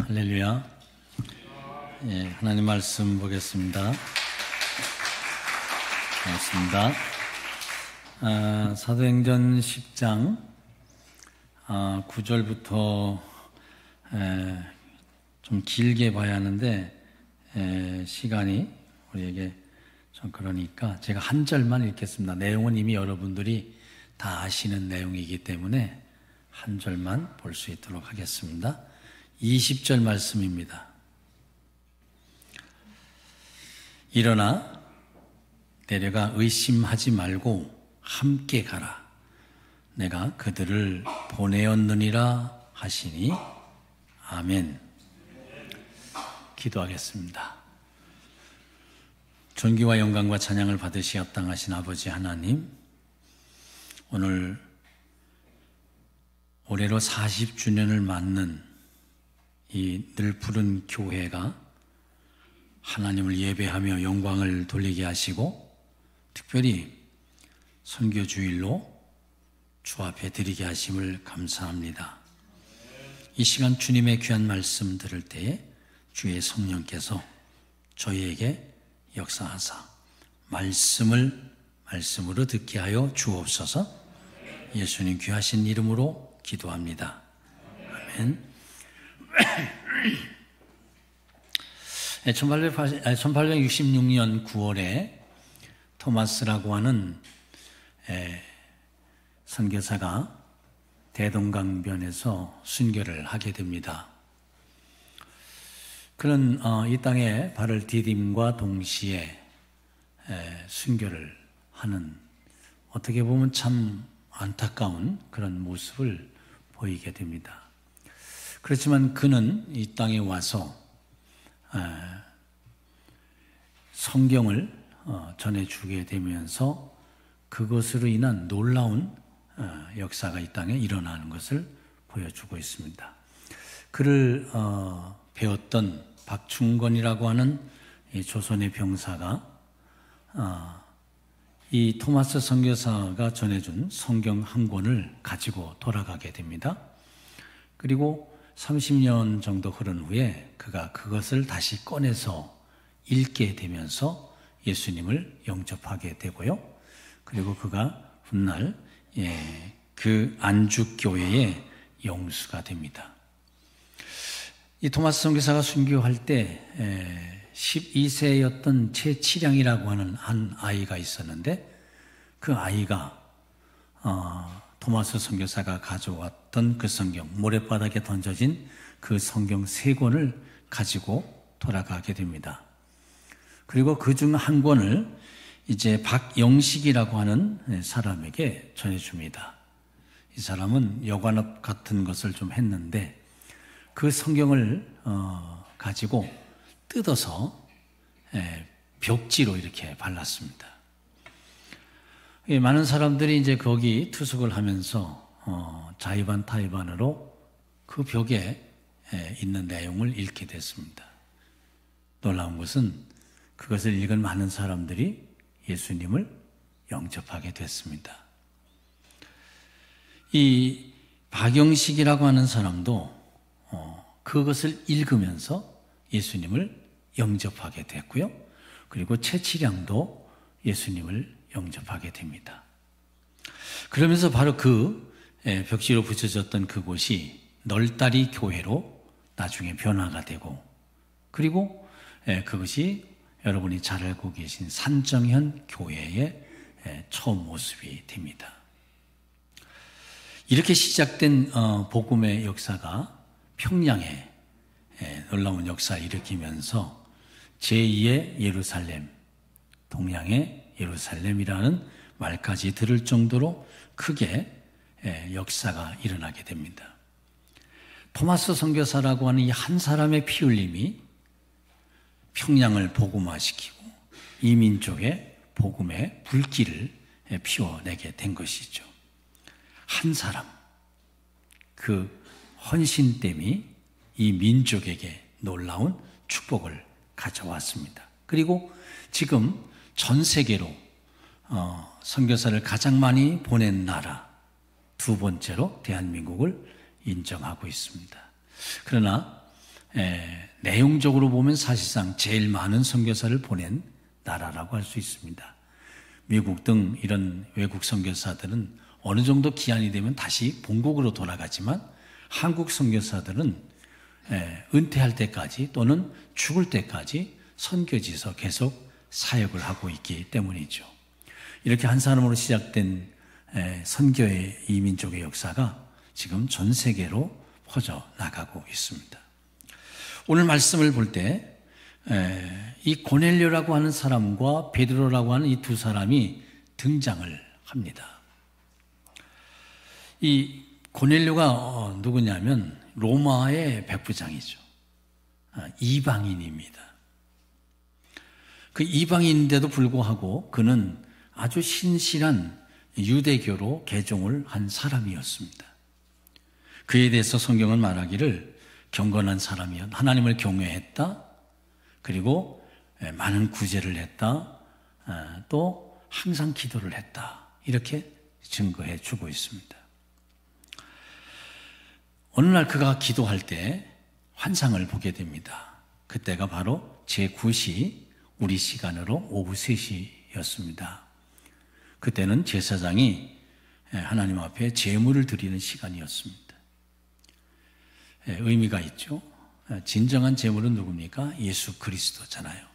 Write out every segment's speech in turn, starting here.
할렐루야. 예, 하나님 말씀 보겠습니다. 반갑습니다. 사도행전 10장 9절부터 좀 길게 봐야 하는데 시간이 우리에게 좀 그러니까 제가 한 절만 읽겠습니다. 내용은 이미 여러분들이 다 아시는 내용이기 때문에 한 절만 볼 수 있도록 하겠습니다. 20절 말씀입니다. 일어나 내려가 의심하지 말고 함께 가라. 내가 그들을 보내었느니라 하시니 아멘. 기도하겠습니다. 존귀와 영광과 찬양을 받으시 합당하신 아버지 하나님, 오늘 올해로 40주년을 맞는 이 늘 푸른 교회가 하나님을 예배하며 영광을 돌리게 하시고 특별히 선교주일로 주 앞에 드리게 하심을 감사합니다. 이 시간 주님의 귀한 말씀 들을 때에 주의 성령께서 저희에게 역사하사 말씀으로 듣게 하여 주옵소서. 예수님 귀하신 이름으로 기도합니다. 아멘. 1866년 9월에 토마스라고 하는 선교사가 대동강변에서 순교를 하게 됩니다. 그는 이 땅에 발을 디딤과 동시에 순교를 하는, 어떻게 보면 참 안타까운 그런 모습을 보이게 됩니다. 그렇지만 그는 이 땅에 와서 성경을 전해주게 되면서 그것으로 인한 놀라운 역사가 이 땅에 일어나는 것을 보여주고 있습니다. 그를 배웠던 박충건이라고 하는 조선의 병사가 이 토마스 선교사가 전해준 성경 한 권을 가지고 돌아가게 됩니다. 그리고 30년 정도 흐른 후에 그가 그것을 다시 꺼내서 읽게 되면서 예수님을 영접하게 되고요. 그리고 그가 훗날 그 안죽교회의 영수가 됩니다. 이 토마스 선교사가 순교할 때 12세였던 최치량이라고 하는 한 아이가 있었는데, 그 아이가 토마스 선교사가 가져왔던 그 성경, 모래바닥에 던져진 그 성경 3권을 가지고 돌아가게 됩니다. 그리고 그 중 한 권을 이제 박영식이라고 하는 사람에게 전해줍니다. 이 사람은 여관업 같은 것을 좀 했는데 그 성경을 가지고 뜯어서 벽지로 이렇게 발랐습니다. 많은 사람들이 이제 거기 투숙을 하면서 자의반 타의반으로 그 벽에 있는 내용을 읽게 됐습니다. 놀라운 것은 그것을 읽은 많은 사람들이 예수님을 영접하게 됐습니다. 이 박영식이라고 하는 사람도 그것을 읽으면서 예수님을 영접하게 됐고요. 그리고 최치량도 예수님을 영접하게 됩니다. 그러면서 바로 그 벽지로 붙여졌던 그곳이 널다리 교회로 나중에 변화가 되고, 그리고 그것이 여러분이 잘 알고 계신 산정현 교회의 처음 모습이 됩니다. 이렇게 시작된 복음의 역사가 평양에 놀라운 역사를 일으키면서 제2의 예루살렘, 동양의 예루살렘이라는 말까지 들을 정도로 크게 역사가 일어나게 됩니다. 토마스 선교사라고 하는 이 한 사람의 피 흘림이 평양을 복음화시키고 이 민족의 복음의 불길을 피워내게 된 것이죠. 한 사람, 그 헌신됨이 이 민족에게 놀라운 축복을 가져왔습니다. 그리고 지금 전 세계로 선교사를 가장 많이 보낸 나라, 두 번째로 대한민국을 인정하고 있습니다. 그러나 내용적으로 보면 사실상 제일 많은 선교사를 보낸 나라라고 할 수 있습니다. 미국 등 이런 외국 선교사들은 어느 정도 기한이 되면 다시 본국으로 돌아가지만 한국 선교사들은 은퇴할 때까지 또는 죽을 때까지 선교지에서 계속 사역을 하고 있기 때문이죠. 이렇게 한 사람으로 시작된 선교의 이민족의 역사가 지금 전 세계로 퍼져나가고 있습니다. 오늘 말씀을 볼 때 이 고넬료라고 하는 사람과 베드로라고 하는 이 두 사람이 등장을 합니다. 이 고넬료가 누구냐면 로마의 백부장이죠. 이방인입니다. 그 이방인인데도 불구하고 그는 아주 신실한 유대교로 개종을 한 사람이었습니다. 그에 대해서 성경은 말하기를 경건한 사람이었, 하나님을 경외했다. 그리고 많은 구제를 했다. 또 항상 기도를 했다. 이렇게 증거해 주고 있습니다. 어느 날 그가 기도할 때 환상을 보게 됩니다. 그때가 바로 제9시 우리 시간으로 오후 3시였습니다. 그때는 제사장이 하나님 앞에 제물을 드리는 시간이었습니다. 의미가 있죠. 진정한 제물은 누굽니까? 예수 그리스도잖아요.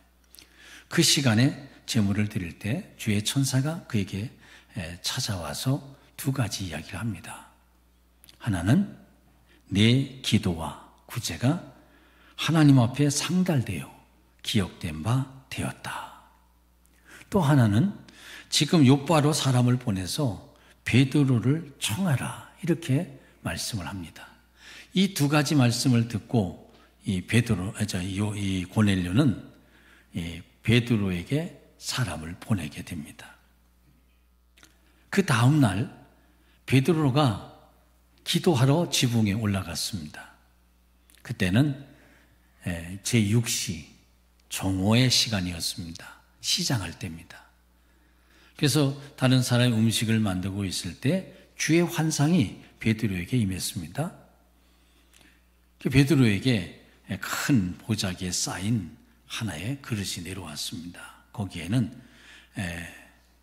그 시간에 제물을 드릴 때 주의 천사가 그에게 찾아와서 두 가지 이야기를 합니다. 하나는 내 기도와 구제가 하나님 앞에 상달되어 기억된 바 되었다. 또 하나는 지금 욥바로 사람을 보내서 베드로를 청하라. 이렇게 말씀을 합니다. 이 두 가지 말씀을 듣고 이 고넬료는 베드로에게 사람을 보내게 됩니다. 그 다음 날 베드로가 기도하러 지붕에 올라갔습니다. 그때는 제6시 정오의 시간이었습니다. 시장할 때입니다. 그래서 다른 사람이 음식을 만들고 있을 때 주의 환상이 베드로에게 임했습니다. 베드로에게 큰 보자기에 쌓인 하나의 그릇이 내려왔습니다. 거기에는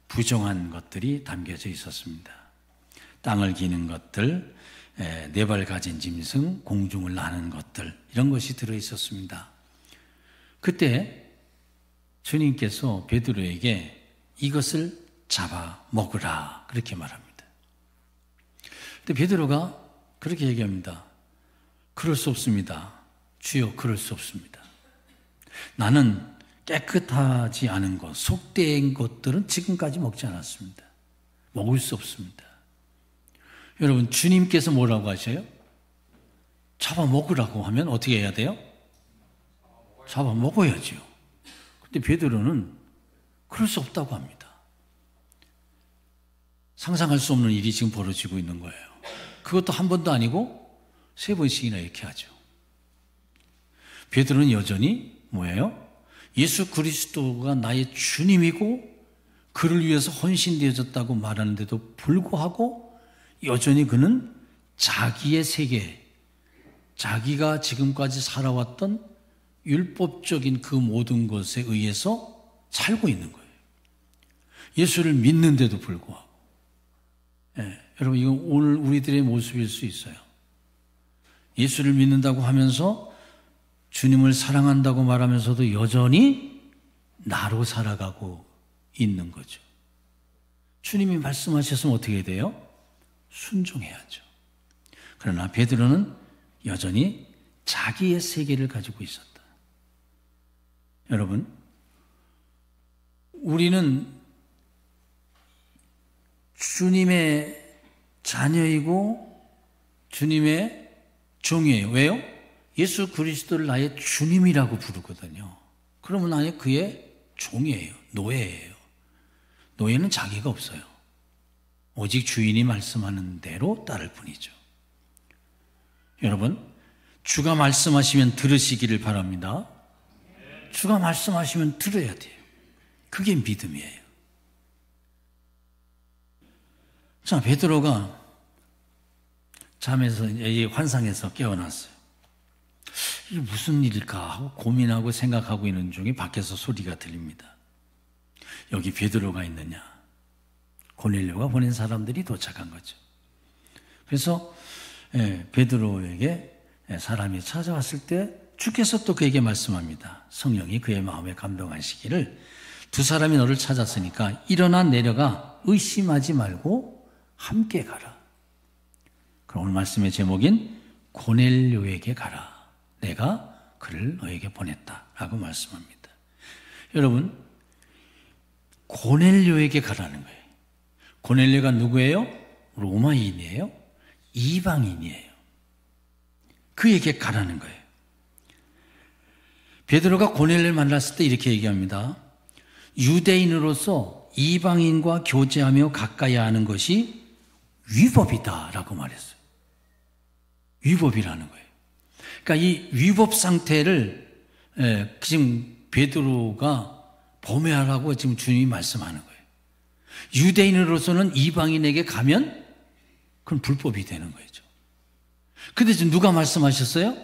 부정한 것들이 담겨져 있었습니다. 땅을 기는 것들, 네 발 가진 짐승, 공중을 나는 것들, 이런 것이 들어있었습니다. 그때 주님께서 베드로에게 이것을 잡아 먹으라 그렇게 말합니다. 근데 베드로가 그렇게 얘기합니다. 그럴 수 없습니다. 주여, 그럴 수 없습니다. 나는 깨끗하지 않은 것, 속된 것들은 지금까지 먹지 않았습니다. 먹을 수 없습니다. 여러분, 주님께서 뭐라고 하셔요? 잡아 먹으라고 하면 어떻게 해야 돼요? 잡아 먹어야죠. 근데 베드로는 그럴 수 없다고 합니다. 상상할 수 없는 일이 지금 벌어지고 있는 거예요. 그것도 한 번도 아니고 3번씩이나 이렇게 하죠. 베드로는 여전히 뭐예요? 예수 그리스도가 나의 주님이고 그를 위해서 헌신되어졌다고 말하는데도 불구하고 여전히 그는 자기의 세계, 자기가 지금까지 살아왔던 율법적인 그 모든 것에 의해서 살고 있는 거예요. 예수를 믿는데도 불구하고. 여러분, 이건 오늘 우리들의 모습일 수 있어요. 예수를 믿는다고 하면서 주님을 사랑한다고 말하면서도 여전히 나로 살아가고 있는 거죠. 주님이 말씀하셨으면 어떻게 돼요? 순종해야죠. 그러나 베드로는 여전히 자기의 세계를 가지고 있었다. 여러분, 우리는 주님의 자녀이고 주님의 종이에요. 왜요? 예수 그리스도를 나의 주님이라고 부르거든요. 그러면 나는 그의 종이에요. 노예예요. 노예는 자기가 없어요. 오직 주인이 말씀하는 대로 따를 뿐이죠. 여러분, 주가 말씀하시면 들으시기를 바랍니다. 주가 말씀하시면 들어야 돼요. 그게 믿음이에요. 자, 베드로가 잠에서, 이 환상에서 깨어났어요. 이게 무슨 일일까 하고 고민하고 생각하고 있는 중에 밖에서 소리가 들립니다. 여기 베드로가 있느냐? 고넬료가 보낸 사람들이 도착한 거죠. 그래서 베드로에게 사람이 찾아왔을 때 주께서 또 그에게 말씀합니다. 성령이 그의 마음에 감동하시기를 두 사람이 너를 찾았으니까 일어나 내려가 의심하지 말고 함께 가라. 그럼 오늘 말씀의 제목인 고넬료에게 가라. 내가 그를 너에게 보냈다 라고 말씀합니다. 여러분, 고넬료에게 가라는 거예요. 고넬료가 누구예요? 로마인이에요? 이방인이에요. 그에게 가라는 거예요. 베드로가 고넬료를 만났을 때 이렇게 얘기합니다. 유대인으로서 이방인과 교제하며 가까이 하는 것이 위법이다 라고 말했어요. 위법이라는 거예요. 그러니까 이 위법 상태를 지금 베드로가 범해하라고 지금 주님이 말씀하는 거예요. 유대인으로서는 이방인에게 가면 그건 불법이 되는 거죠. 근데 지금 누가 말씀하셨어요?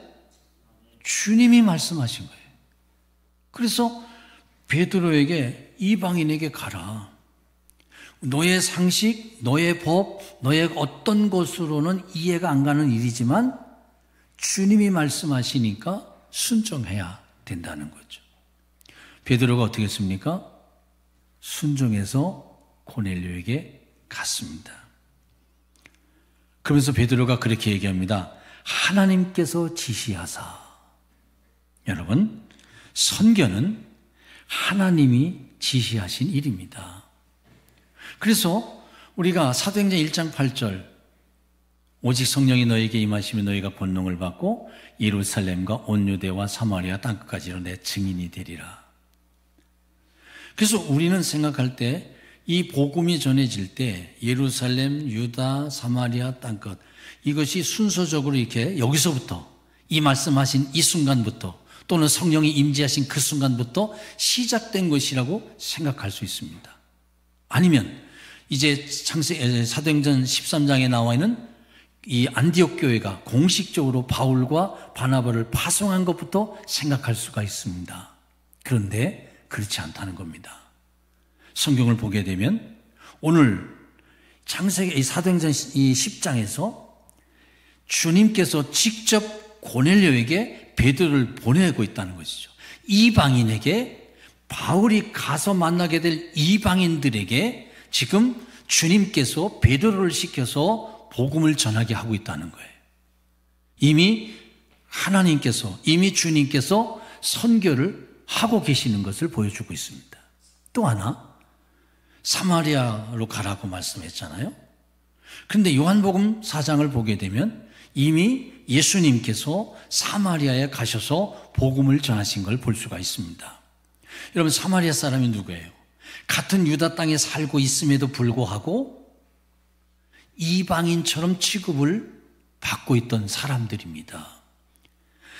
주님이 말씀하신 거예요. 그래서 베드로에게 이방인에게 가라. 너의 상식, 너의 법, 너의 어떤 것으로는 이해가 안 가는 일이지만 주님이 말씀하시니까 순종해야 된다는 거죠. 베드로가 어떻게 했습니까? 순종해서 고넬료에게 갔습니다. 그러면서 베드로가 그렇게 얘기합니다. 하나님께서 지시하사. 여러분, 선교는 하나님이 지시하신 일입니다. 그래서 우리가 사도행전 1장 8절 오직 성령이 너에게 임하시면 너희가 권능을 받고 예루살렘과 온 유대와 사마리아 땅끝까지로 내 증인이 되리라. 그래서 우리는 생각할 때 이 복음이 전해질 때 예루살렘, 유다, 사마리아 땅끝 이것이 순서적으로 이렇게 여기서부터 이 말씀하신 이 순간부터 또는 성령이 임재하신 그 순간부터 시작된 것이라고 생각할 수 있습니다. 아니면 이제 사도행전 13장에 나와 있는 이 안디옥 교회가 공식적으로 바울과 바나바를 파송한 것부터 생각할 수가 있습니다. 그런데 그렇지 않다는 겁니다. 성경을 보게 되면 오늘 창세기 사도행전 10장에서 주님께서 직접 고넬료에게 베드로를 보내고 있다는 것이죠. 이방인에게 바울이 가서 만나게 될 이방인들에게 지금 주님께서 베드로를 시켜서 복음을 전하게 하고 있다는 거예요. 이미 하나님께서, 이미 주님께서 선교를 하고 계시는 것을 보여주고 있습니다. 또 하나, 사마리아로 가라고 말씀했잖아요. 그런데 요한복음 4장을 보게 되면 이미 예수님께서 사마리아에 가셔서 복음을 전하신 걸 볼 수가 있습니다. 여러분, 사마리아 사람이 누구예요? 같은 유다 땅에 살고 있음에도 불구하고 이방인처럼 취급을 받고 있던 사람들입니다.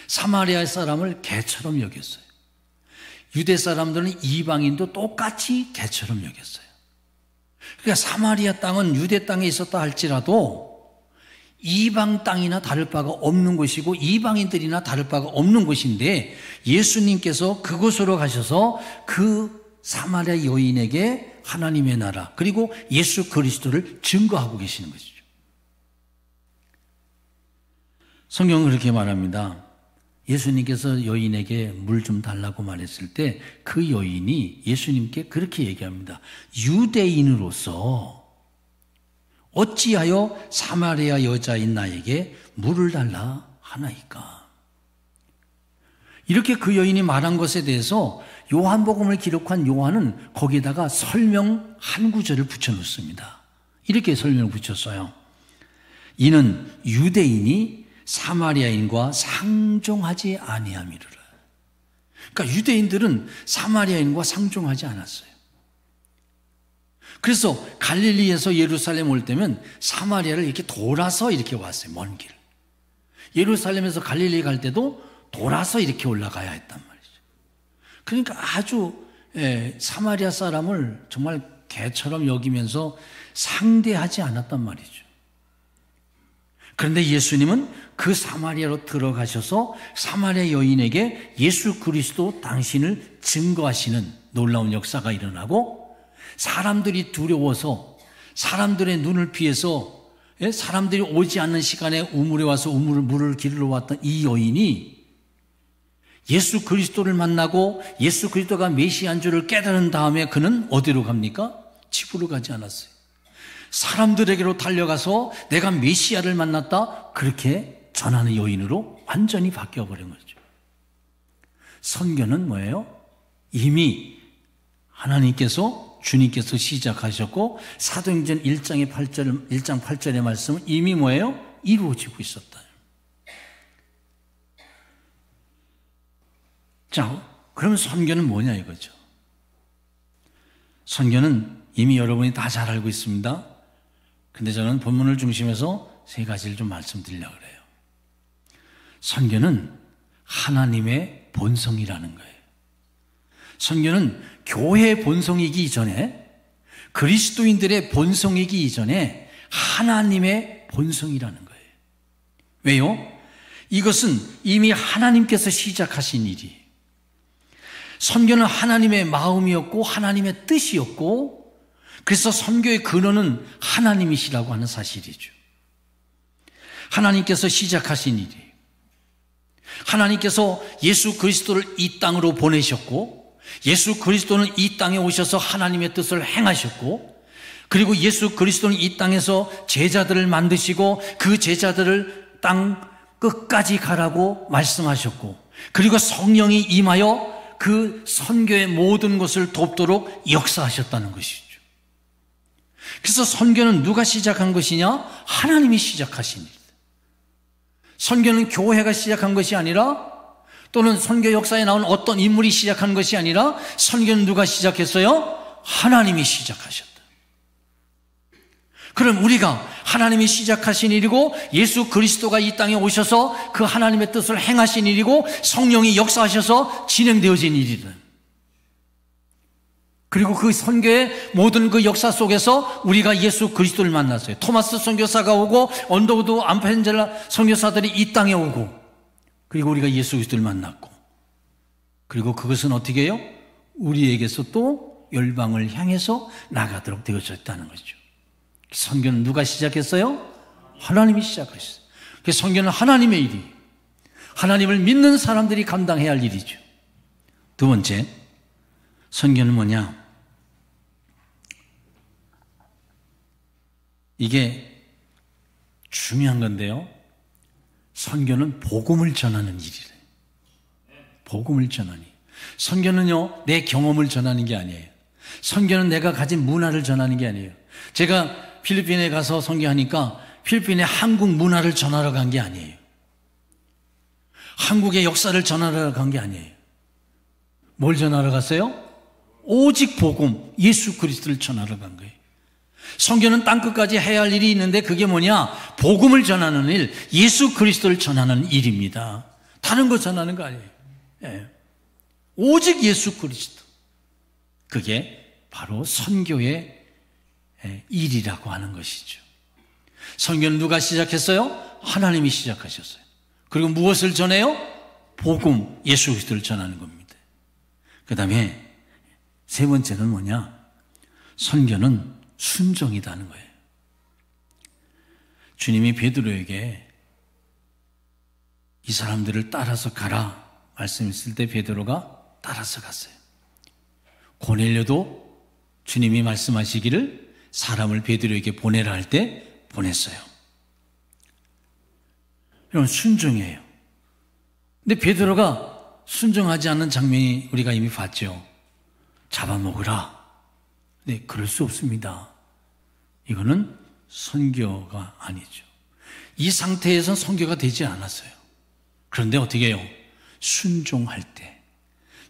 사마리아 사람을 개처럼 여겼어요. 유대 사람들은 이방인도 똑같이 개처럼 여겼어요. 그러니까 사마리아 땅은 유대 땅에 있었다 할지라도 이방 땅이나 다를 바가 없는 곳이고 이방인들이나 다를 바가 없는 곳인데 예수님께서 그곳으로 가셔서 그 사마리아 여인에게 하나님의 나라 그리고 예수 그리스도를 증거하고 계시는 것이죠. 성경은 그렇게 말합니다. 예수님께서 여인에게 물 좀 달라고 말했을 때 그 여인이 예수님께 그렇게 얘기합니다. 유대인으로서 어찌하여 사마리아 여자인 나에게 물을 달라 하나이까? 이렇게 그 여인이 말한 것에 대해서 요한복음을 기록한 요한은 거기다가 설명 한 구절을 붙여놓습니다. 이렇게 설명을 붙였어요. 이는 유대인이 사마리아인과 상종하지 아니함이로라. 그러니까 유대인들은 사마리아인과 상종하지 않았어요. 그래서 갈릴리에서 예루살렘 올 때면 사마리아를 이렇게 돌아서 이렇게 왔어요. 먼 길. 예루살렘에서 갈릴리 갈 때도 돌아서 이렇게 올라가야 했단 말이죠. 그러니까 아주 사마리아 사람을 정말 개처럼 여기면서 상대하지 않았단 말이죠. 그런데 예수님은 그 사마리아로 들어가셔서 사마리아 여인에게 예수 그리스도 당신을 증거하시는 놀라운 역사가 일어나고, 사람들이 두려워서 사람들의 눈을 피해서 사람들이 오지 않는 시간에 우물에 와서 물을 기르러 왔던 이 여인이 예수 그리스도를 만나고 예수 그리스도가 메시아인 줄을 깨달은 다음에 그는 어디로 갑니까? 집으로 가지 않았어요. 사람들에게로 달려가서 내가 메시아를 만났다, 그렇게 전하는 여인으로 완전히 바뀌어버린 거죠. 선교는 뭐예요? 이미 하나님께서, 주님께서 시작하셨고 사도행전 1장 8절의 말씀은 이미 뭐예요? 이루어지고 있었다. 자, 그럼 선교는 뭐냐 이거죠. 선교는 이미 여러분이 다 잘 알고 있습니다. 근데 저는 본문을 중심해서 세 가지를 좀 말씀드리려고 그래요. 선교는 하나님의 본성이라는 거예요. 선교는 교회의 본성이기 이전에, 그리스도인들의 본성이기 이전에 하나님의 본성이라는 거예요. 왜요? 이것은 이미 하나님께서 시작하신 일이에요. 선교는 하나님의 마음이었고 하나님의 뜻이었고, 그래서 선교의 근원은 하나님이시라고 하는 사실이죠. 하나님께서 시작하신 일이에요. 하나님께서 예수 그리스도를 이 땅으로 보내셨고, 예수 그리스도는 이 땅에 오셔서 하나님의 뜻을 행하셨고, 그리고 예수 그리스도는 이 땅에서 제자들을 만드시고 그 제자들을 땅 끝까지 가라고 말씀하셨고, 그리고 성령이 임하여 그 선교의 모든 것을 돕도록 역사하셨다는 것이죠. 그래서 선교는 누가 시작한 것이냐? 하나님이 시작하신 일이다. 선교는 교회가 시작한 것이 아니라, 또는 선교 역사에 나온 어떤 인물이 시작한 것이 아니라, 선교는 누가 시작했어요? 하나님이 시작하셨다. 그럼 우리가 하나님이 시작하신 일이고 예수 그리스도가 이 땅에 오셔서 그 하나님의 뜻을 행하신 일이고 성령이 역사하셔서 진행되어진 일이다. 그리고 그 선교의 모든 그 역사 속에서 우리가 예수 그리스도를 만났어요. 토마스 선교사가 오고 언더우드 암펜젤라 선교사들이 이 땅에 오고, 그리고 우리가 예수 그리스도를 만났고, 그리고 그것은 어떻게 해요? 우리에게서 또 열방을 향해서 나가도록 되어졌다는 거죠. 선교는 누가 시작했어요? 하나님이 시작하셨어요. 그래서 선교는 하나님의 일이, 하나님을 믿는 사람들이 감당해야 할 일이죠. 두 번째, 선교는 뭐냐? 이게 중요한 건데요, 선교는 복음을 전하는 일이래요. 복음을 전하니. 선교는요, 내 경험을 전하는 게 아니에요. 선교는 내가 가진 문화를 전하는 게 아니에요. 제가 필리핀에 가서 선교하니까 필리핀의 한국 문화를 전하러 간 게 아니에요. 한국의 역사를 전하러 간 게 아니에요. 뭘 전하러 갔어요? 오직 복음, 예수 그리스도를 전하러 간 거예요. 선교는 땅끝까지 해야 할 일이 있는데 그게 뭐냐? 복음을 전하는 일, 예수 그리스도를 전하는 일입니다. 다른 거 전하는 거 아니에요. 예. 오직 예수 그리스도. 그게 바로 선교의 일이라고 하는 것이죠. 선교는 누가 시작했어요? 하나님이 시작하셨어요. 그리고 무엇을 전해요? 복음, 예수 그리스도를 전하는 겁니다. 그 다음에 세 번째는 뭐냐? 선교는 순종이라는 거예요. 주님이 베드로에게 이 사람들을 따라서 가라 말씀했을 때 베드로가 따라서 갔어요. 고넬료도 주님이 말씀하시기를 사람을 베드로에게 보내라 할 때 보냈어요. 이런 순종이에요. 근데 베드로가 순종하지 않는 장면이 우리가 이미 봤죠. 잡아먹으라. 네, 그럴 수 없습니다. 이거는 선교가 아니죠. 이 상태에선 선교가 되지 않았어요. 그런데 어떻게 해요? 순종할 때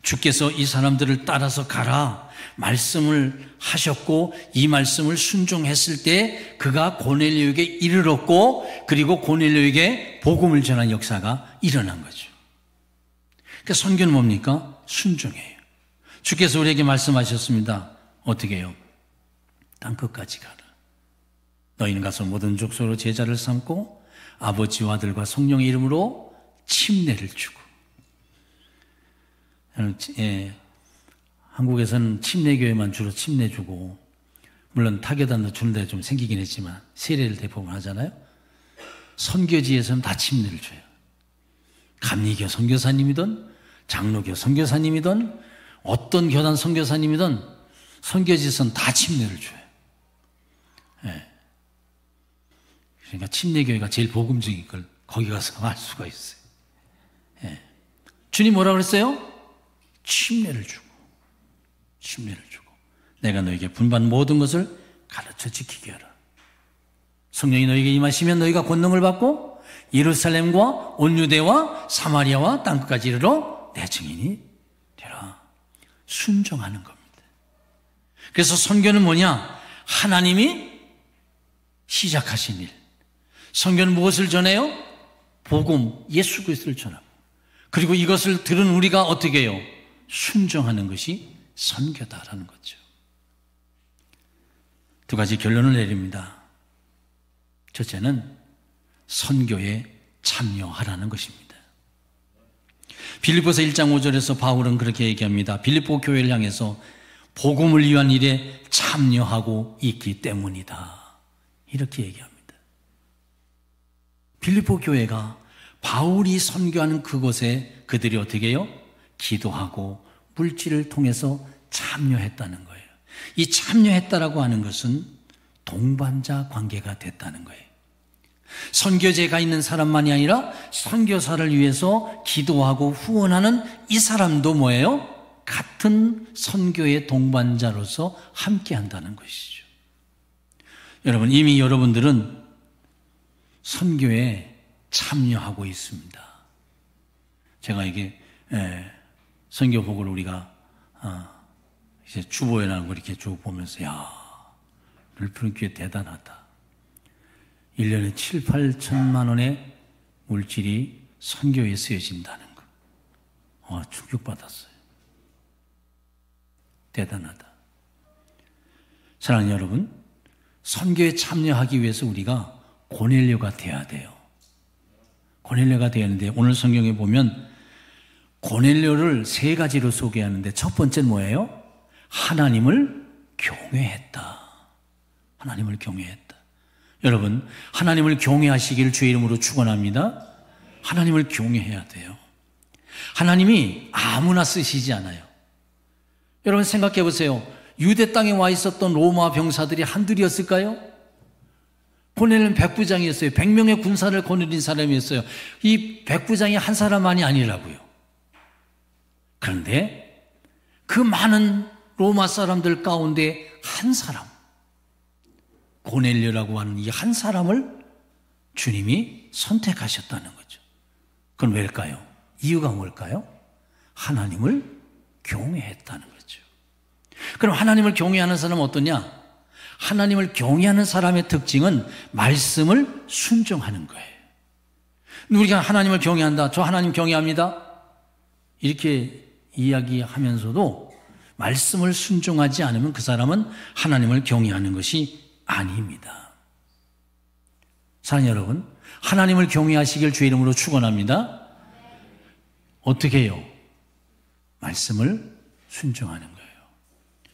주께서 이 사람들을 따라서 가라 말씀을 하셨고, 이 말씀을 순종했을 때 그가 고넬료에게 이르렀고, 그리고 고넬료에게 복음을 전한 역사가 일어난 거죠. 그러니까 선교는 뭡니까? 순종이에요. 주께서 우리에게 말씀하셨습니다. 어떻게 해요? 땅끝까지 가라. 너희는 가서 모든 족속으로 제자를 삼고 아버지와 아들과 성령의 이름으로 침례를 주고, 한국에서는 침례교회만 주로 침례 주고, 물론 타교단도 주는 데 좀 생기긴 했지만 세례를 대부분 하잖아요. 선교지에서는 다 침례를 줘요. 감리교 선교사님이든 장로교 선교사님이든 어떤 교단 선교사님이든 선교지에서는 다 침례를 줘요. 그러니까 침례교회가 제일 복음적인 걸 거기 가서 알 수가 있어요. 주님 뭐라고 그랬어요? 침례를 주고 내가 너에게 분반 모든 것을 가르쳐 지키게 하라. 성령이 너에게 임하시면 너희가 권능을 받고 예루살렘과 온 유대와 사마리아와 땅끝까지 이르러 내 증인이 되라. 순종하는 겁니다. 그래서 선교는 뭐냐? 하나님이 시작하신 일. 선교는 무엇을 전해요? 복음, 예수 그리스도를 전하고, 그리고 이것을 들은 우리가 어떻게 해요? 순종하는 것이 선교다라는 거죠. 두 가지 결론을 내립니다. 첫째는 선교에 참여하라는 것입니다. 빌립보서 1장 5절에서 바울은 그렇게 얘기합니다. 빌립보 교회를 향해서 복음을 위한 일에 참여하고 있기 때문이다, 이렇게 얘기합니다. 빌립보 교회가 바울이 선교하는 그곳에 그들이 어떻게 해요? 기도하고 물질을 통해서 참여했다는 거예요. 이 참여했다라고 하는 것은 동반자 관계가 됐다는 거예요. 선교제가 있는 사람만이 아니라 선교사를 위해서 기도하고 후원하는 이 사람도 뭐예요? 같은 선교의 동반자로서 함께 한다는 것이죠. 여러분, 이미 여러분들은 선교에 참여하고 있습니다. 제가 이게 선교복을 우리가 이제 주보해놓은 거 이렇게 쭉 보면서, 야, 늘푸른 교회 대단하다. 1년에 7, 8천만 원의 물질이 선교에 쓰여진다는 거. 충격받았어요. 대단하다. 사랑하는 여러분, 선교에 참여하기 위해서 우리가 고넬료가 돼야 돼요. 고넬료가 되어야 하는데, 오늘 성경에 보면 고넬료를 세 가지로 소개하는데, 첫 번째는 뭐예요? 하나님을 경외했다. 하나님을 경외했다. 여러분, 하나님을 경외하시기를 주의 이름으로 축원합니다. 하나님을 경외해야 돼요. 하나님이 아무나 쓰시지 않아요. 여러분 생각해 보세요. 유대 땅에 와 있었던 로마 병사들이 한둘이었을까요? 고넬료는 백부장이었어요. 100명의 군사를 거느린 사람이었어요. 이 백부장이 한 사람만이 아니라고요. 그런데 그 많은 로마 사람들 가운데 한 사람, 고넬료라고 하는 이 한 사람을 주님이 선택하셨다는 거죠. 그건 왜일까요? 이유가 뭘까요? 하나님을 경외했다는 거죠. 그럼 하나님을 경외하는 사람은 어떠냐? 하나님을 경외하는 사람의 특징은 말씀을 순종하는 거예요. 우리가 하나님을 경외한다, 저 하나님 경외합니다, 이렇게 이야기하면서도 말씀을 순종하지 않으면 그 사람은 하나님을 경외하는 것이 아닙니다. 사랑하는 여러분, 하나님을 경외하시길 주의 이름으로 축원합니다. 어떻게 해요? 말씀을 순종하는 거예요.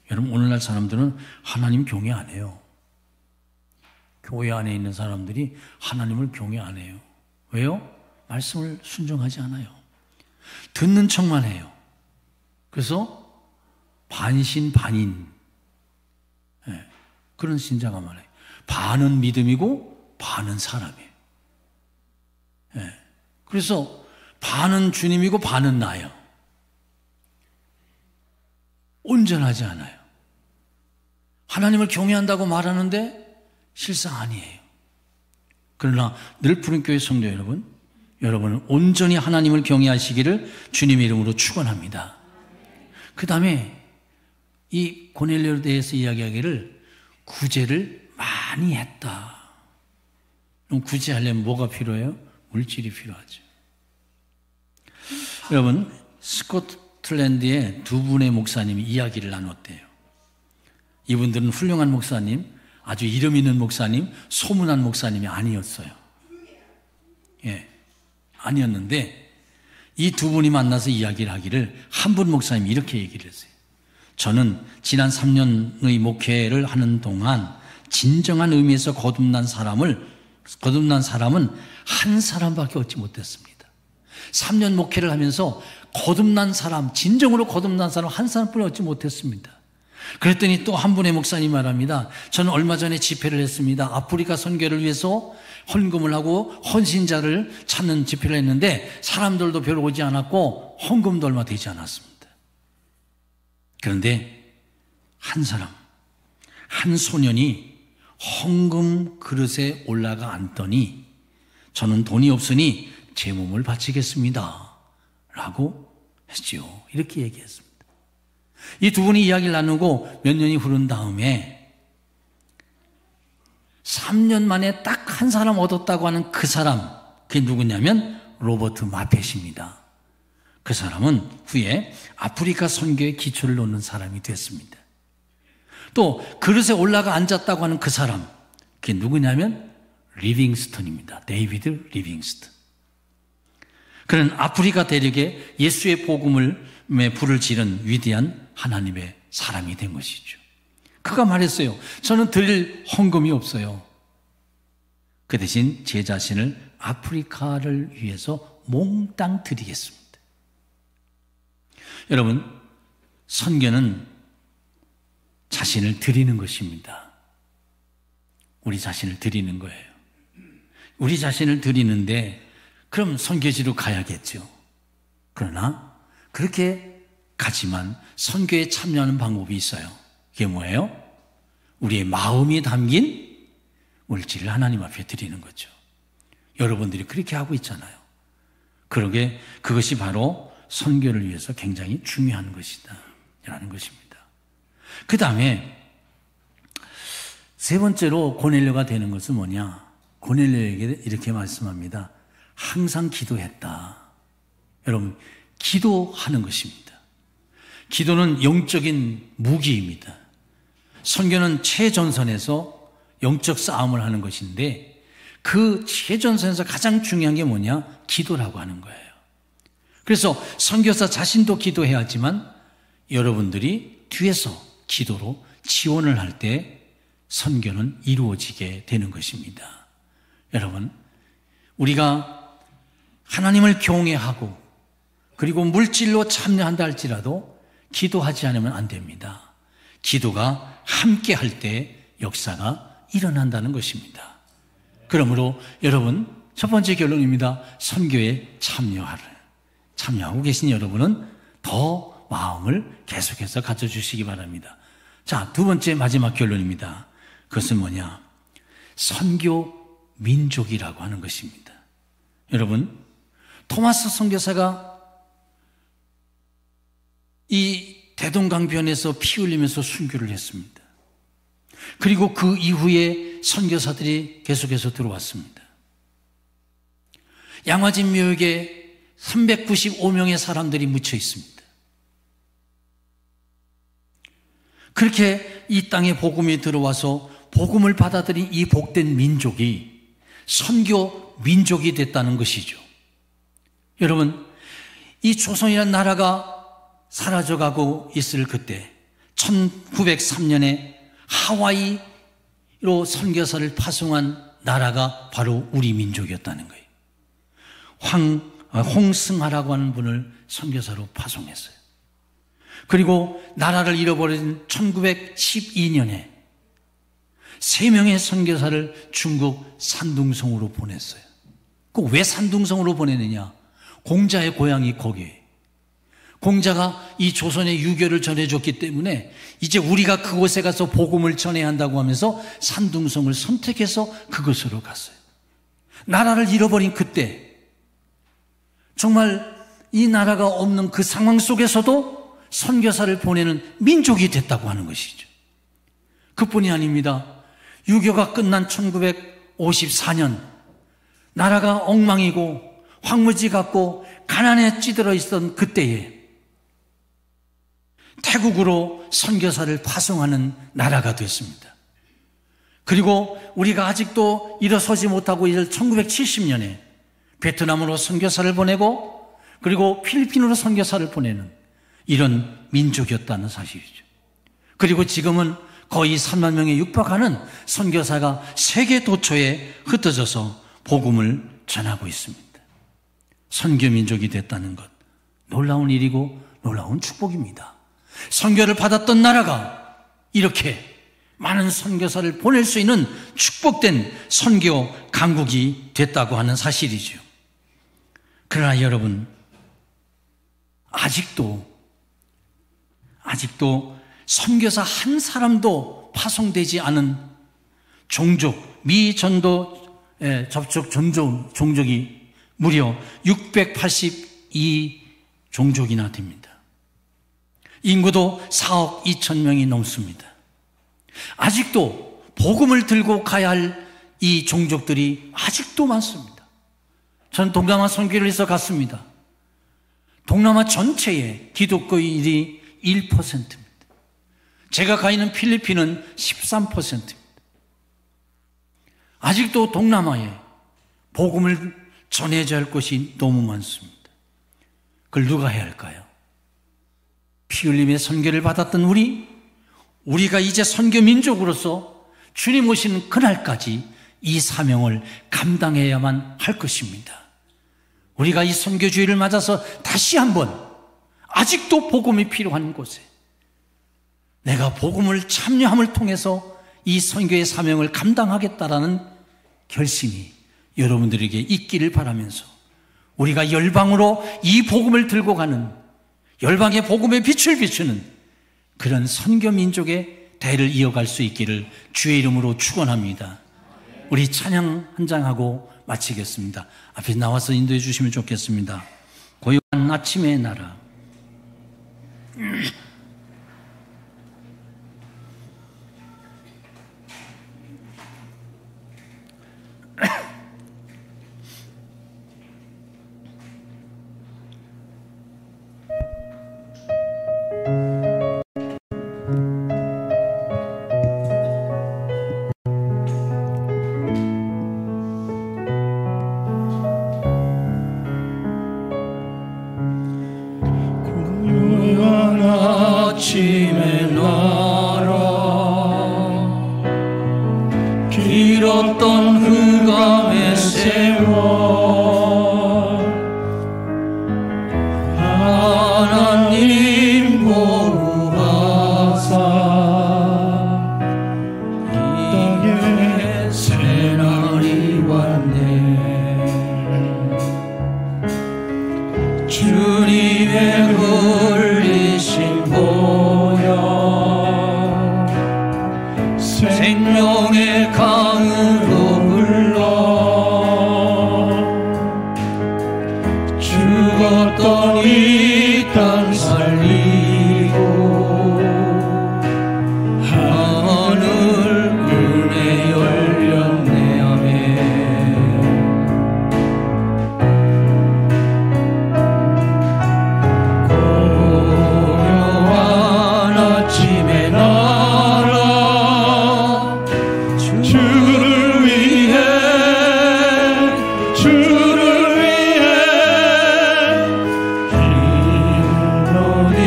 여러분, 오늘날 사람들은 하나님 경외 안 해요. 교회 안에 있는 사람들이 하나님을 경외 안 해요. 왜요? 말씀을 순종하지 않아요. 듣는 척만 해요. 그래서 반신반인, 그런 신자가 많아요. 반은 믿음이고 반은 사람이에요. 그래서 반은 주님이고 반은 나예요. 온전하지 않아요. 하나님을 경외한다고 말하는데 실상 아니에요. 그러나 늘푸른 교회 성도 여러분, 여러분은 온전히 하나님을 경외하시기를 주님의 이름으로 축원합니다. 그 다음에 이 고넬료에 대해서 이야기하기를 구제를 많이 했다. 그럼 구제하려면 뭐가 필요해요? 물질이 필요하죠. 여러분, 스코틀랜드의 두 분의 목사님이 이야기를 나눴대요. 이분들은 훌륭한 목사님, 아주 이름 있는 목사님, 소문난 목사님이 아니었어요. 아니었는데 이 두 분이 만나서 이야기를 하기를 한 분 목사님이 이렇게 얘기를 했어요. 저는 지난 3년의 목회를 하는 동안 진정한 의미에서 거듭난 사람은 한 사람밖에 얻지 못했습니다. 3년 목회를 하면서 거듭난 사람, 진정으로 거듭난 사람 한 사람뿐이 얻지 못했습니다. 그랬더니 또 한 분의 목사님 말합니다. 저는 얼마 전에 집회를 했습니다. 아프리카 선교를 위해서 헌금을 하고 헌신자를 찾는 집회를 했는데 사람들도 별로 오지 않았고 헌금도 얼마 되지 않았습니다. 그런데 한 사람, 한 소년이 헌금 그릇에 올라가 앉더니 저는 돈이 없으니 제 몸을 바치겠습니다 라고 했지요. 이렇게 얘기했습니다. 이 두 분이 이야기를 나누고 몇 년이 흐른 다음에 3년 만에 딱 한 사람 얻었다고 하는 그 사람, 그게 누구냐면 로버트 마펫입니다. 그 사람은 후에 아프리카 선교의 기초를 놓는 사람이 됐습니다. 또 그릇에 올라가 앉았다고 하는 그 사람, 그게 누구냐면 리빙스턴입니다. 데이비드 리빙스턴. 그는 아프리카 대륙에 예수의 복음의 불을 지른 위대한 하나님의 사람이 된 것이죠. 그가 말했어요. 저는 드릴 헌금이 없어요. 그 대신 제 자신을 아프리카를 위해서 몽땅 드리겠습니다. 여러분, 선교는 자신을 드리는 것입니다. 우리 자신을 드리는 거예요. 우리 자신을 드리는데 그럼 선교지로 가야겠죠. 그러나 그렇게 가지만 선교에 참여하는 방법이 있어요. 그게 뭐예요? 우리의 마음이 담긴 물질을 하나님 앞에 드리는 거죠. 여러분들이 그렇게 하고 있잖아요. 그러게 그것이 바로 선교를 위해서 굉장히 중요한 것이다 라는 것입니다. 그 다음에 세 번째로 고넬료가 되는 것은 뭐냐? 고넬료에게 이렇게 말씀합니다. 항상 기도했다. 여러분, 기도하는 것입니다. 기도는 영적인 무기입니다. 선교는 최전선에서 영적 싸움을 하는 것인데 그 최전선에서 가장 중요한 게 뭐냐? 기도라고 하는 거예요. 그래서 선교사 자신도 기도해야 하지만 여러분들이 뒤에서 기도로 지원을 할 때 선교는 이루어지게 되는 것입니다. 여러분, 우리가 하나님을 경외하고 그리고 물질로 참여한다 할지라도 기도하지 않으면 안 됩니다. 기도가 함께 할 때 역사가 일어난다는 것입니다. 그러므로 여러분, 첫 번째 결론입니다. 선교에 참여하고 계신 여러분은 더 마음을 계속해서 가져주시기 바랍니다. 자, 두 번째 마지막 결론입니다. 그것은 뭐냐? 선교 민족이라고 하는 것입니다. 여러분, 토마스 선교사가 이 대동강변에서 피 흘리면서 순교를 했습니다. 그리고 그 이후에 선교사들이 계속해서 들어왔습니다. 양화진 묘역에 395명의 사람들이 묻혀 있습니다. 그렇게 이 땅에 복음이 들어와서 복음을 받아들인 이 복된 민족이 선교 민족이 됐다는 것이죠. 여러분, 이 조선이라는 나라가 사라져가고 있을 그때 1903년에 하와이로 선교사를 파송한 나라가 바로 우리 민족이었다는 거예요. 홍승하라고 하는 분을 선교사로 파송했어요. 그리고 나라를 잃어버린 1912년에 3명의 선교사를 중국 산둥성으로 보냈어요. 그 왜 산둥성으로 보내느냐? 공자의 고향이 거기에. 공자가 이 조선의 유교를 전해줬기 때문에 이제 우리가 그곳에 가서 복음을 전해야 한다고 하면서 산둥성을 선택해서 그곳으로 갔어요. 나라를 잃어버린 그때 정말 이 나라가 없는 그 상황 속에서도 선교사를 보내는 민족이 됐다고 하는 것이죠. 그뿐이 아닙니다. 유교가 끝난 1954년 나라가 엉망이고 황무지 같고 가난에 찌들어 있던 그때에 태국으로 선교사를 파송하는 나라가 됐습니다. 그리고 우리가 아직도 일어서지 못하고 있을 1970년에 베트남으로 선교사를 보내고 그리고 필리핀으로 선교사를 보내는 이런 민족이었다는 사실이죠. 그리고 지금은 거의 3만 명에 육박하는 선교사가 세계 도처에 흩어져서 복음을 전하고 있습니다. 선교 민족이 됐다는 것, 놀라운 일이고 놀라운 축복입니다. 선교를 받았던 나라가 이렇게 많은 선교사를 보낼 수 있는 축복된 선교 강국이 됐다고 하는 사실이죠. 그러나 여러분, 아직도 선교사 한 사람도 파송되지 않은 종족, 미전도 접촉 종족이 무려 682 종족이나 됩니다. 인구도 4억 2천 명이 넘습니다. 아직도 복음을 들고 가야 할 이 종족들이 아직도 많습니다. 전 동남아 선교를 해서 갔습니다. 동남아 전체의 기독교인이 1%입니다. 제가 가 있는 필리핀은 13%입니다. 아직도 동남아에 복음을 전해져야 할 것이 너무 많습니다. 그걸 누가 해야 할까요? 피 흘림의 선교를 받았던 우리가 이제 선교 민족으로서 주님 오시는 그날까지 이 사명을 감당해야만 할 것입니다. 우리가 이 선교주의를 맞아서 다시 한번 아직도 복음이 필요한 곳에 내가 복음을 참여함을 통해서 이 선교의 사명을 감당하겠다라는 결심이 여러분들에게 있기를 바라면서 우리가 열방으로 이 복음을 들고 가는 열방의 복음의 빛을 비추는 그런 선교 민족의 대를 이어갈 수 있기를 주의 이름으로 축원합니다. 우리 찬양 한 장하고 마치겠습니다. 앞에 나와서 인도해 주시면 좋겠습니다. 고요한 아침의 나라. 아침의 나라 길었던 흑암의 세월 하나님 보호하사 땅에 새날이 왔네. 주님의 흘리신 생명의 강으로 흘러 죽었던 이 땅 살리고 하늘 은혜 열렸네. 아멘. 고요한 아침의 나라 주를 위해 일어니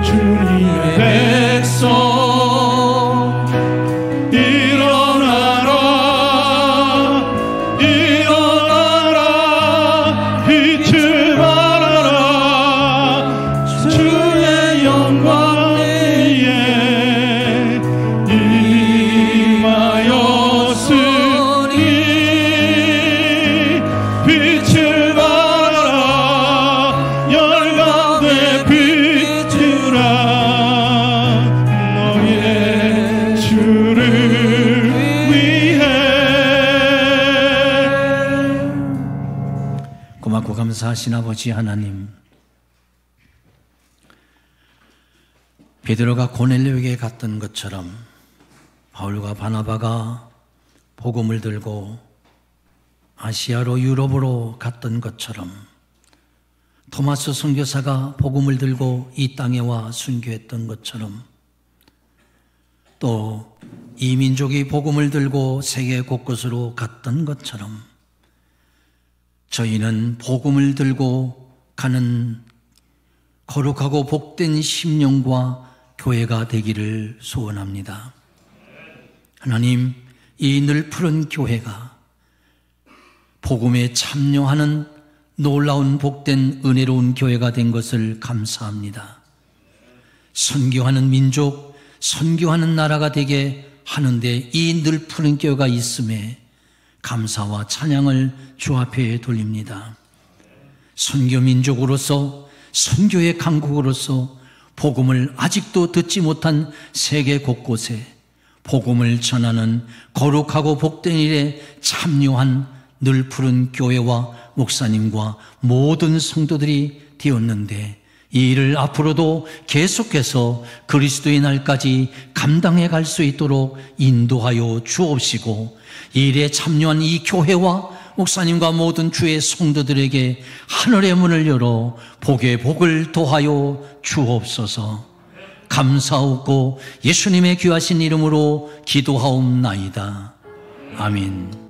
주님의 백성 일어나라 빛을 발하라 주의 영광 위에 빛을 발하라 열강대 비추라 너의 주를 위해. 고맙고 감사하신 아버지 하나님, 베드로가 고넬료에게 갔던 것처럼 바울과 바나바가 복음을 들고 아시아로 유럽으로 갔던 것처럼 토마스 선교사가 복음을 들고 이 땅에 와 순교했던 것처럼 또 이 민족이 복음을 들고 세계 곳곳으로 갔던 것처럼 저희는 복음을 들고 가는 거룩하고 복된 심령과 교회가 되기를 소원합니다. 하나님, 이 늘 푸른 교회가 복음에 참여하는 놀라운 복된 은혜로운 교회가 된 것을 감사합니다. 선교하는 민족, 선교하는 나라가 되게 하는데 이 늘 푸른 교회가 있음에 감사와 찬양을 주 앞에 돌립니다. 선교 민족으로서, 선교의 강국으로서 복음을 아직도 듣지 못한 세계 곳곳에 복음을 전하는 거룩하고 복된 일에 참여한 늘 푸른 교회와 목사님과 모든 성도들이 되었는데 이 일을 앞으로도 계속해서 그리스도의 날까지 감당해 갈 수 있도록 인도하여 주옵시고, 이 일에 참여한 이 교회와 목사님과 모든 주의 성도들에게 하늘의 문을 열어 복의 복을 더하여 주옵소서. 감사하고 예수님의 귀하신 이름으로 기도하옵나이다. 아멘.